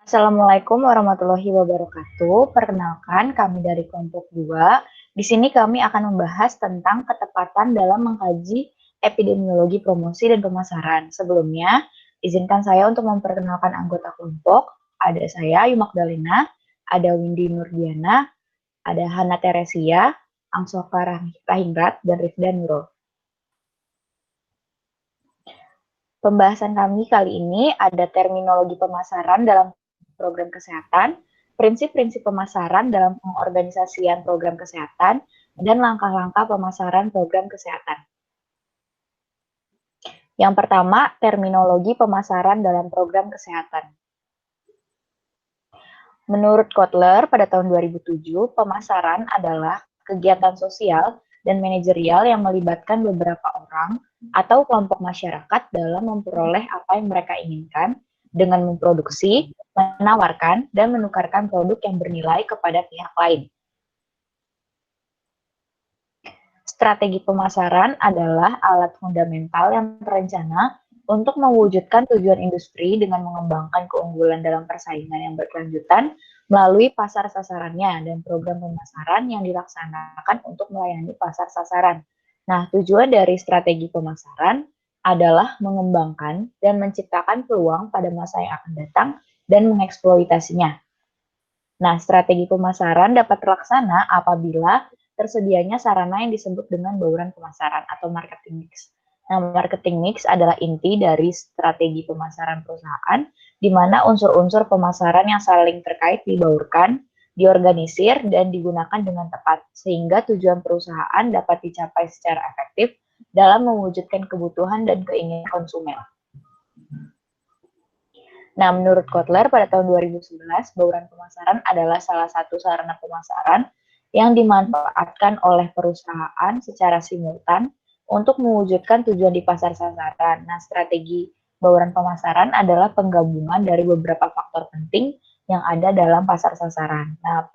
Assalamualaikum warahmatullahi wabarakatuh. Perkenalkan, kami dari kelompok 2. Di sini kami akan membahas tentang ketepatan dalam mengkaji epidemiologi promosi dan pemasaran. Sebelumnya, izinkan saya untuk memperkenalkan anggota kelompok. Ada saya, Ayu Magdalena, ada Windy Nurdiana, ada Hana Teresia, Angsoka Rahingrat, dan Rifda Nurul. Pembahasan kami kali ini ada terminologi pemasaran dalam program kesehatan, prinsip-prinsip pemasaran dalam pengorganisasian program kesehatan, dan langkah-langkah pemasaran program kesehatan. Yang pertama, terminologi pemasaran dalam program kesehatan. Menurut Kotler, pada tahun 2007, pemasaran adalah kegiatan sosial dan manajerial yang melibatkan beberapa orang atau kelompok masyarakat dalam memperoleh apa yang mereka inginkan dengan memproduksi, menawarkan, dan menukarkan produk yang bernilai kepada pihak lain. Strategi pemasaran adalah alat fundamental yang terencana untuk mewujudkan tujuan industri dengan mengembangkan keunggulan dalam persaingan yang berkelanjutan melalui pasar sasarannya dan program pemasaran yang dilaksanakan untuk melayani pasar sasaran. Nah, tujuan dari strategi pemasaran adalah mengembangkan dan menciptakan peluang pada masa yang akan datang dan mengeksploitasinya. Nah, strategi pemasaran dapat terlaksana apabila tersedianya sarana yang disebut dengan bauran pemasaran atau marketing mix. Nah, marketing mix adalah inti dari strategi pemasaran perusahaan, di mana unsur-unsur pemasaran yang saling terkait dibaurkan, diorganisir, dan digunakan dengan tepat, sehingga tujuan perusahaan dapat dicapai secara efektif dalam mewujudkan kebutuhan dan keinginan konsumen. Nah, menurut Kotler, pada tahun 2011, bauran pemasaran adalah salah satu sarana pemasaran yang dimanfaatkan oleh perusahaan secara simultan untuk mewujudkan tujuan di pasar sasaran. Nah, strategi bauran pemasaran adalah penggabungan dari beberapa faktor penting yang ada dalam pasar sasaran. Nah,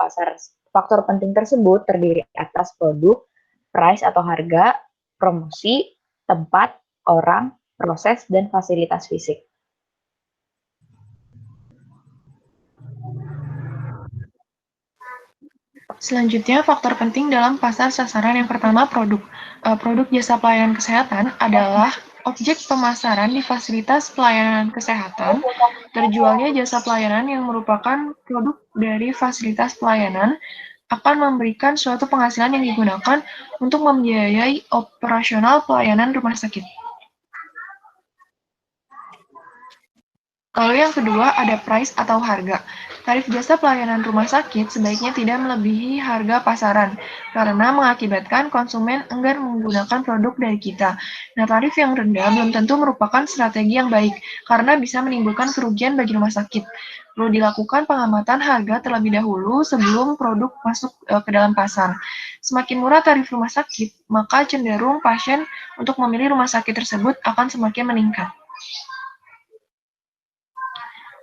faktor penting tersebut terdiri atas produk, price atau harga, promosi, tempat, orang, proses, dan fasilitas fisik. Selanjutnya, faktor penting dalam pasar sasaran yang pertama produk. Produk jasa pelayanan kesehatan adalah objek pemasaran di fasilitas pelayanan kesehatan. Terjualnya jasa pelayanan yang merupakan produk dari fasilitas pelayanan akan memberikan suatu penghasilan yang digunakan untuk membiayai operasional pelayanan rumah sakit. Lalu yang kedua ada price atau harga. Tarif jasa pelayanan rumah sakit sebaiknya tidak melebihi harga pasaran, karena mengakibatkan konsumen enggan menggunakan produk dari kita. Nah, tarif yang rendah belum tentu merupakan strategi yang baik, karena bisa menimbulkan kerugian bagi rumah sakit. Perlu dilakukan pengamatan harga terlebih dahulu sebelum produk masuk ke dalam pasar. Semakin murah tarif rumah sakit, maka cenderung pasien untuk memilih rumah sakit tersebut akan semakin meningkat.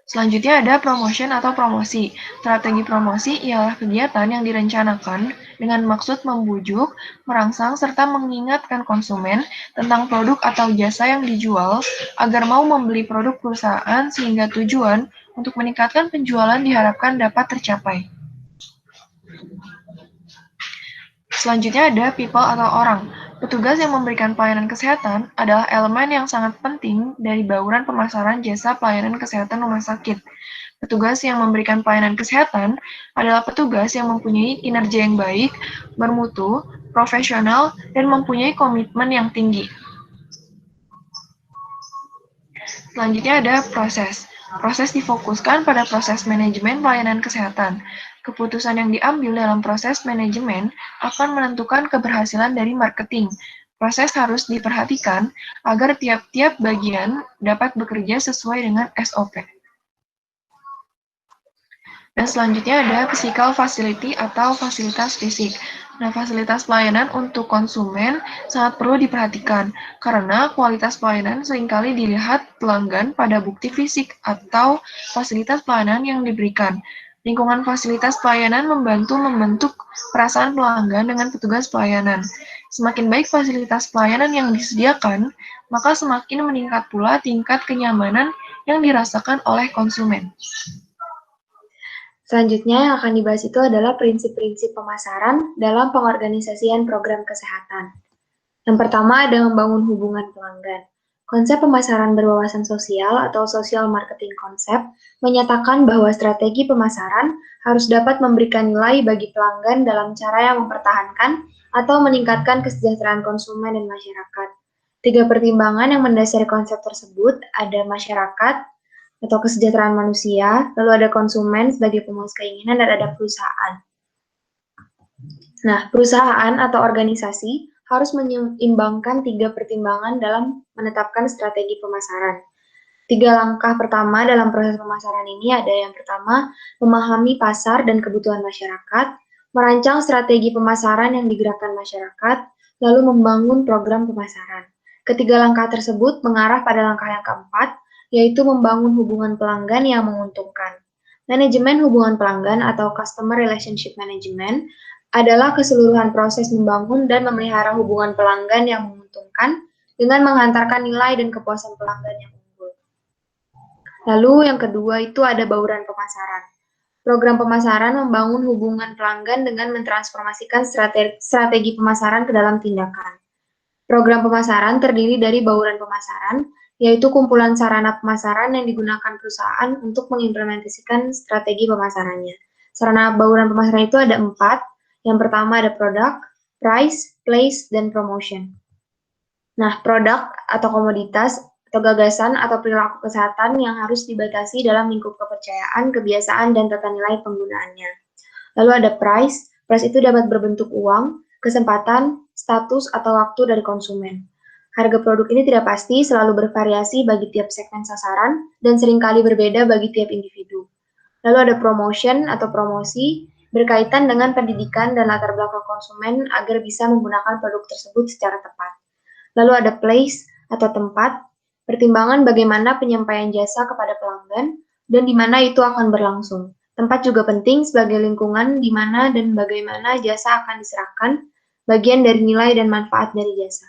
Selanjutnya ada promotion atau promosi. Strategi promosi ialah kegiatan yang direncanakan dengan maksud membujuk, merangsang, serta mengingatkan konsumen tentang produk atau jasa yang dijual agar mau membeli produk perusahaan sehingga tujuan untuk meningkatkan penjualan diharapkan dapat tercapai. Selanjutnya ada people atau orang. Petugas yang memberikan pelayanan kesehatan adalah elemen yang sangat penting dari bauran pemasaran jasa pelayanan kesehatan rumah sakit. Petugas yang memberikan pelayanan kesehatan adalah petugas yang mempunyai kinerja yang baik, bermutu, profesional, dan mempunyai komitmen yang tinggi. Selanjutnya ada proses. Proses difokuskan pada proses manajemen pelayanan kesehatan. Keputusan yang diambil dalam proses manajemen akan menentukan keberhasilan dari marketing. Proses harus diperhatikan agar tiap-tiap bagian dapat bekerja sesuai dengan SOP. Dan selanjutnya ada physical facility atau fasilitas fisik. Nah, fasilitas pelayanan untuk konsumen sangat perlu diperhatikan karena kualitas pelayanan seringkali dilihat pelanggan pada bukti fisik atau fasilitas pelayanan yang diberikan. Lingkungan fasilitas pelayanan membantu membentuk perasaan pelanggan dengan petugas pelayanan. Semakin baik fasilitas pelayanan yang disediakan, maka semakin meningkat pula tingkat kenyamanan yang dirasakan oleh konsumen. Selanjutnya yang akan dibahas itu adalah prinsip-prinsip pemasaran dalam pengorganisasian program kesehatan. Yang pertama ada membangun hubungan pelanggan. Konsep pemasaran berwawasan sosial atau social marketing konsep menyatakan bahwa strategi pemasaran harus dapat memberikan nilai bagi pelanggan dalam cara yang mempertahankan atau meningkatkan kesejahteraan konsumen dan masyarakat. 3 pertimbangan yang mendasari konsep tersebut ada masyarakat atau kesejahteraan manusia, lalu ada konsumen sebagai pemuas keinginan, dan ada perusahaan. Nah, perusahaan atau organisasi harus menyeimbangkan 3 pertimbangan dalam menetapkan strategi pemasaran. 3 langkah pertama dalam proses pemasaran ini ada yang pertama, memahami pasar dan kebutuhan masyarakat, merancang strategi pemasaran yang digerakkan masyarakat, lalu membangun program pemasaran. Ketiga langkah tersebut mengarah pada langkah yang keempat, yaitu membangun hubungan pelanggan yang menguntungkan. Manajemen hubungan pelanggan atau Customer Relationship Management adalah keseluruhan proses membangun dan memelihara hubungan pelanggan yang menguntungkan dengan menghantarkan nilai dan kepuasan pelanggan yang unggul. Lalu yang kedua itu ada bauran pemasaran. Program pemasaran membangun hubungan pelanggan dengan mentransformasikan strategi pemasaran ke dalam tindakan. Program pemasaran terdiri dari bauran pemasaran, yaitu kumpulan sarana pemasaran yang digunakan perusahaan untuk mengimplementasikan strategi pemasarannya. Sarana bauran pemasaran itu ada 4. Yang pertama ada produk, price, place, dan promotion. Nah, produk atau komoditas atau gagasan atau perilaku kesehatan yang harus dibatasi dalam lingkup kepercayaan, kebiasaan, dan tata nilai penggunaannya. Lalu ada price. Price itu dapat berbentuk uang, kesempatan, status, atau waktu dari konsumen. Harga produk ini tidak pasti, selalu bervariasi bagi tiap segmen sasaran, dan seringkali berbeda bagi tiap individu. Lalu ada promotion atau promosi, berkaitan dengan pendidikan dan latar belakang konsumen agar bisa menggunakan produk tersebut secara tepat. Lalu ada place atau tempat, pertimbangan bagaimana penyampaian jasa kepada pelanggan dan di mana itu akan berlangsung. Tempat juga penting sebagai lingkungan di mana dan bagaimana jasa akan diserahkan, bagian dari nilai dan manfaat dari jasa.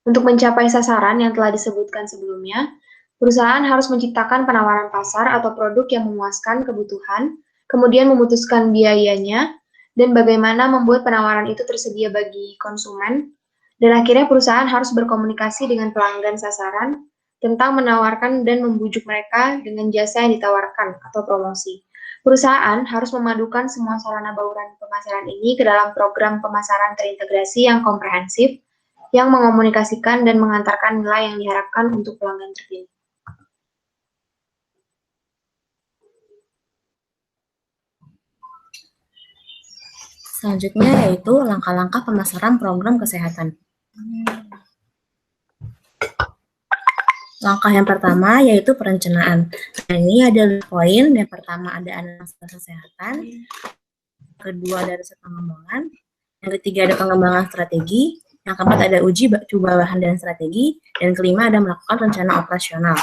Untuk mencapai sasaran yang telah disebutkan sebelumnya, perusahaan harus menciptakan penawaran pasar atau produk yang memuaskan kebutuhan, kemudian memutuskan biayanya, dan bagaimana membuat penawaran itu tersedia bagi konsumen, dan akhirnya perusahaan harus berkomunikasi dengan pelanggan sasaran tentang menawarkan dan membujuk mereka dengan jasa yang ditawarkan atau promosi. Perusahaan harus memadukan semua sarana bauran pemasaran ini ke dalam program pemasaran terintegrasi yang komprehensif, yang mengomunikasikan dan mengantarkan nilai yang diharapkan untuk pelanggan terpilih. Selanjutnya yaitu langkah-langkah pemasaran program kesehatan. Langkah yang pertama yaitu perencanaan. Nah, ini ada poin. Yang pertama ada analisis kesehatan, kedua ada riset pengembangan, yang ketiga ada pengembangan strategi, yang keempat ada uji coba bahan dan strategi, dan kelima ada melakukan rencana operasional.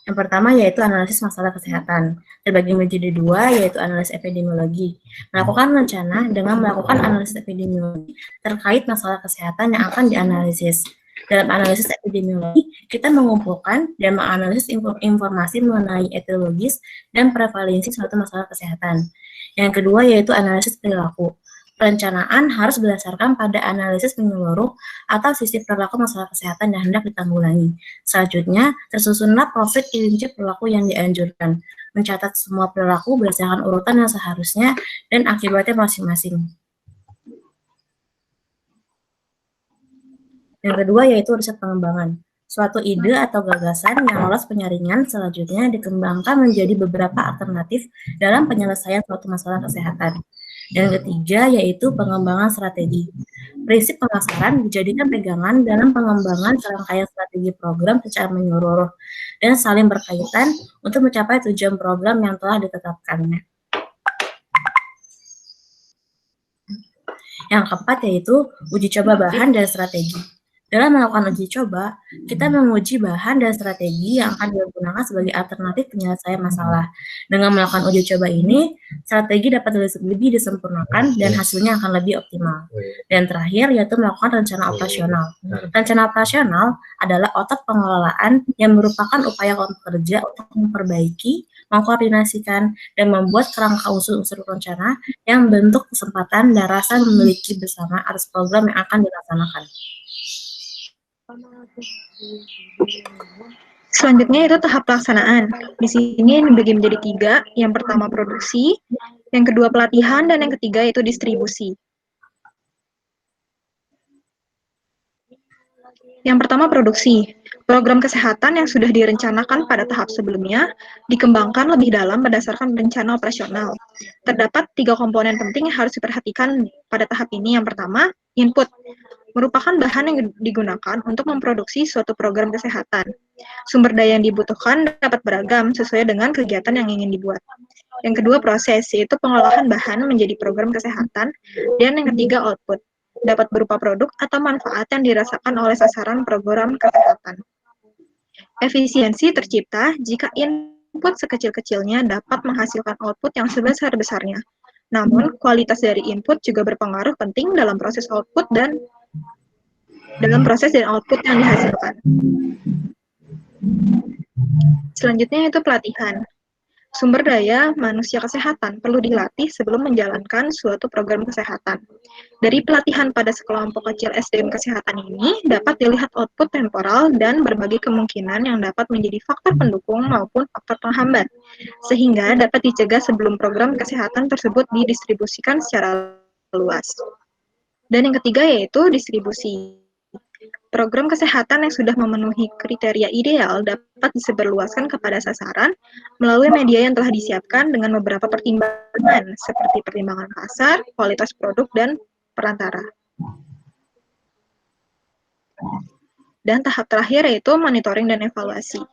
Yang pertama yaitu analisis masalah kesehatan. Terbagi menjadi 2 yaitu analisis epidemiologi. Melakukan rencana dengan melakukan analisis epidemiologi terkait masalah kesehatan yang akan dianalisis. Dalam analisis epidemiologi, kita mengumpulkan dan menganalisis informasi mengenai etiologis dan prevalensi suatu masalah kesehatan. Yang kedua yaitu analisis perilaku. Perencanaan harus berdasarkan pada analisis menyeluruh atau sisi perilaku masalah kesehatan yang hendak ditanggulangi. Selanjutnya, tersusunlah profil kinerja perilaku yang dianjurkan. Mencatat semua perilaku berdasarkan urutan yang seharusnya dan akibatnya masing-masing. Yang kedua yaitu riset pengembangan. Suatu ide atau gagasan yang lolos penyaringan selanjutnya dikembangkan menjadi beberapa alternatif dalam penyelesaian suatu masalah kesehatan. Yang ketiga yaitu pengembangan strategi. Prinsip pemasaran dijadikan pegangan dalam pengembangan serangkaian strategi program secara menyeluruh dan saling berkaitan untuk mencapai tujuan program yang telah ditetapkannya. Yang keempat yaitu uji coba bahan dan strategi. Dalam melakukan uji coba, kita menguji bahan dan strategi yang akan digunakan sebagai alternatif penyelesaian masalah. Dengan melakukan uji coba ini, strategi dapat lebih disempurnakan dan hasilnya akan lebih optimal. Dan terakhir, yaitu melakukan rencana operasional. Rencana operasional adalah otot pengelolaan yang merupakan upaya kelompok kerja untuk memperbaiki, mengkoordinasikan, dan membuat kerangka unsur-unsur rencana yang membentuk kesempatan dan rasa memiliki bersama atas program yang akan dilaksanakan. Selanjutnya itu tahap pelaksanaan. Di sini dibagi menjadi 3. Yang pertama produksi, yang kedua pelatihan, dan yang ketiga itu distribusi. Yang pertama produksi. Program kesehatan yang sudah direncanakan pada tahap sebelumnya dikembangkan lebih dalam berdasarkan rencana operasional. Terdapat 3 komponen penting yang harus diperhatikan pada tahap ini. Yang pertama, input. Merupakan bahan yang digunakan untuk memproduksi suatu program kesehatan. Sumber daya yang dibutuhkan dapat beragam sesuai dengan kegiatan yang ingin dibuat. Yang kedua, proses, yaitu pengolahan bahan menjadi program kesehatan. Dan yang ketiga, output. Dapat berupa produk atau manfaat yang dirasakan oleh sasaran program kesehatan. Efisiensi tercipta jika input sekecil-kecilnya dapat menghasilkan output yang sebesar-besarnya. Namun, kualitas dari input juga berpengaruh penting dalam proses output dan output yang dihasilkan. Selanjutnya itu pelatihan. Sumber daya manusia kesehatan perlu dilatih sebelum menjalankan suatu program kesehatan. Dari pelatihan pada sekelompok kecil SDM kesehatan ini dapat dilihat output temporal dan berbagai kemungkinan yang dapat menjadi faktor pendukung maupun faktor penghambat, sehingga dapat dicegah sebelum program kesehatan tersebut didistribusikan secara luas. Dan yang ketiga yaitu distribusi. Program kesehatan yang sudah memenuhi kriteria ideal dapat disebarluaskan kepada sasaran melalui media yang telah disiapkan dengan beberapa pertimbangan, seperti pertimbangan pasar, kualitas produk, dan perantara. Dan tahap terakhir yaitu monitoring dan evaluasi.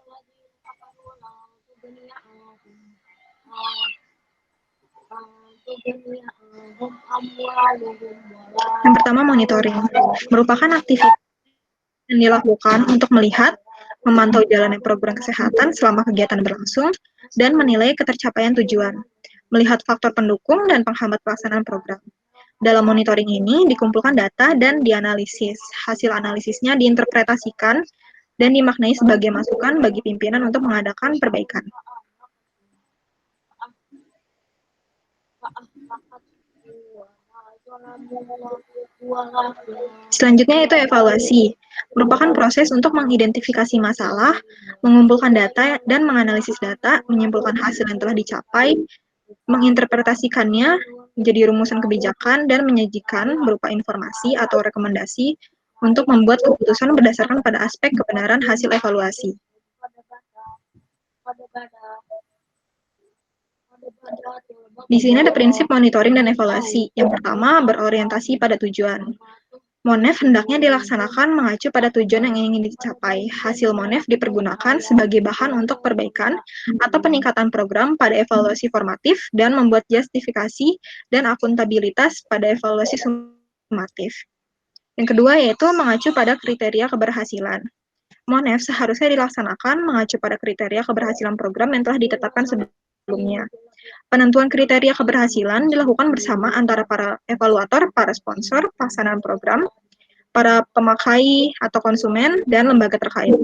Yang pertama, monitoring. Merupakan aktivitas yang dilakukan untuk melihat, memantau jalannya program kesehatan selama kegiatan berlangsung, dan menilai ketercapaian tujuan, melihat faktor pendukung dan penghambat pelaksanaan program. Dalam monitoring ini dikumpulkan data dan dianalisis. Hasil analisisnya diinterpretasikan dan dimaknai sebagai masukan bagi pimpinan untuk mengadakan perbaikan. Selanjutnya itu evaluasi. Merupakan proses untuk mengidentifikasi masalah, mengumpulkan data dan menganalisis data, menyimpulkan hasil yang telah dicapai, menginterpretasikannya menjadi rumusan kebijakan, dan menyajikan berupa informasi atau rekomendasi untuk membuat keputusan berdasarkan pada aspek kebenaran hasil evaluasi. Di sini ada prinsip monitoring dan evaluasi. Yang pertama, berorientasi pada tujuan. MONEF hendaknya dilaksanakan mengacu pada tujuan yang ingin dicapai. Hasil MONEF dipergunakan sebagai bahan untuk perbaikan atau peningkatan program pada evaluasi formatif dan membuat justifikasi dan akuntabilitas pada evaluasi sumatif. Yang kedua yaitu mengacu pada kriteria keberhasilan. MONEF seharusnya dilaksanakan mengacu pada kriteria keberhasilan program yang telah ditetapkan sebelumnya. Penentuan kriteria keberhasilan dilakukan bersama antara para evaluator, para sponsor, pelaksanaan program, para pemakai atau konsumen, dan lembaga terkait.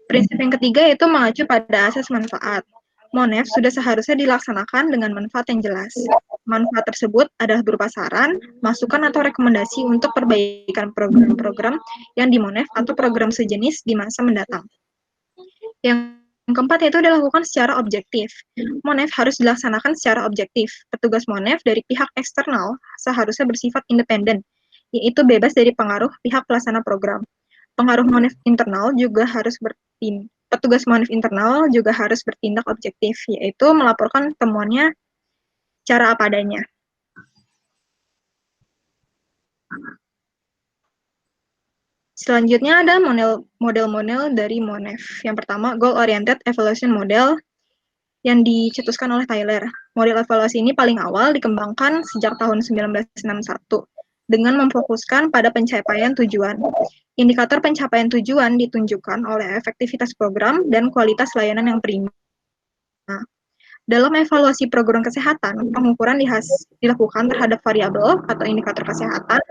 Prinsip yang ketiga yaitu mengacu pada asas manfaat. MONEF sudah seharusnya dilaksanakan dengan manfaat yang jelas. Manfaat tersebut adalah berupa saran, masukan, atau rekomendasi untuk perbaikan program-program yang di MONEF atau program sejenis di masa mendatang. Yang keempat yaitu dilakukan secara objektif. MONEF harus dilaksanakan secara objektif. Petugas MONEF dari pihak eksternal seharusnya bersifat independen, yaitu bebas dari pengaruh pihak pelaksana program. Pengaruh MONEF internal juga harus petugas MONEF internal juga harus bertindak objektif, yaitu melaporkan temuannya cara apa adanya. Selanjutnya ada model-model dari MONEF. Yang pertama, Goal Oriented Evaluation Model. yang dicetuskan oleh Tyler. Model evaluasi ini paling awal dikembangkan sejak tahun 1961 dengan memfokuskan pada pencapaian tujuan. Indikator pencapaian tujuan ditunjukkan oleh efektivitas program dan kualitas layanan yang prima. Dalam evaluasi program kesehatan, pengukuran dilakukan terhadap variabel atau indikator kesehatan.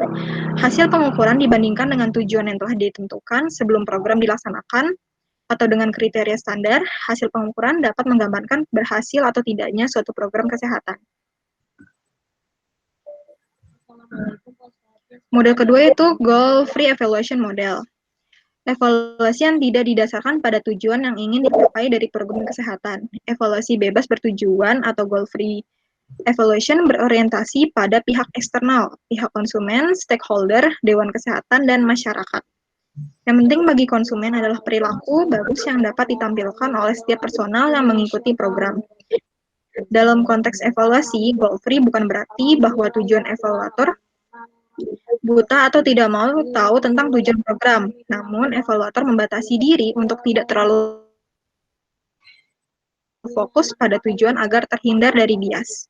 Hasil pengukuran dibandingkan dengan tujuan yang telah ditentukan sebelum program dilaksanakan, atau dengan kriteria standar, hasil pengukuran dapat menggambarkan berhasil atau tidaknya suatu program kesehatan. Model kedua yaitu Goal-Free Evaluation Model. Evaluasi yang tidak didasarkan pada tujuan yang ingin dicapai dari program kesehatan. Evaluasi bebas bertujuan atau goal-free evaluation berorientasi pada pihak eksternal, pihak konsumen, stakeholder, dewan kesehatan, dan masyarakat. Yang penting bagi konsumen adalah perilaku bagus yang dapat ditampilkan oleh setiap personal yang mengikuti program. Dalam konteks evaluasi, goal-free bukan berarti bahwa tujuan evaluator buta atau tidak mau tahu tentang tujuan program. Namun, evaluator membatasi diri untuk tidak terlalu fokus pada tujuan agar terhindar dari bias.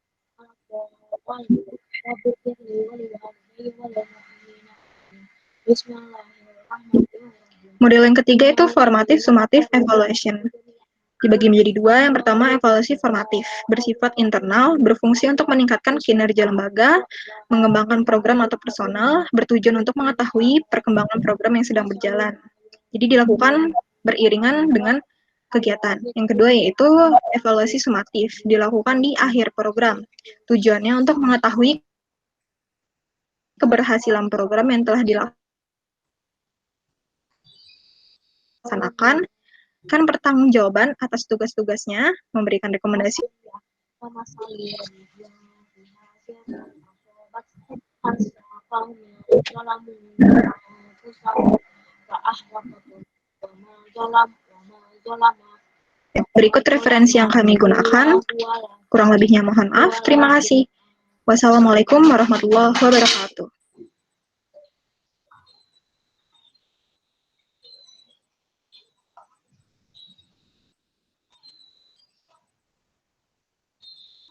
Model yang ketiga itu formative summative evaluation. Dibagi menjadi dua. Yang pertama, evaluasi formatif, bersifat internal, berfungsi untuk meningkatkan kinerja lembaga, mengembangkan program atau personal, bertujuan untuk mengetahui perkembangan program yang sedang berjalan. Jadi dilakukan beriringan dengan kegiatan. Yang kedua yaitu evaluasi sumatif, dilakukan di akhir program. Tujuannya untuk mengetahui keberhasilan program yang telah dilaksanakan, kan pertanggungjawaban atas tugas-tugasnya, memberikan rekomendasi berikut referensi yang kami gunakan. Kurang lebihnya mohon maaf. Terima kasih. Wassalamualaikum warahmatullahi wabarakatuh.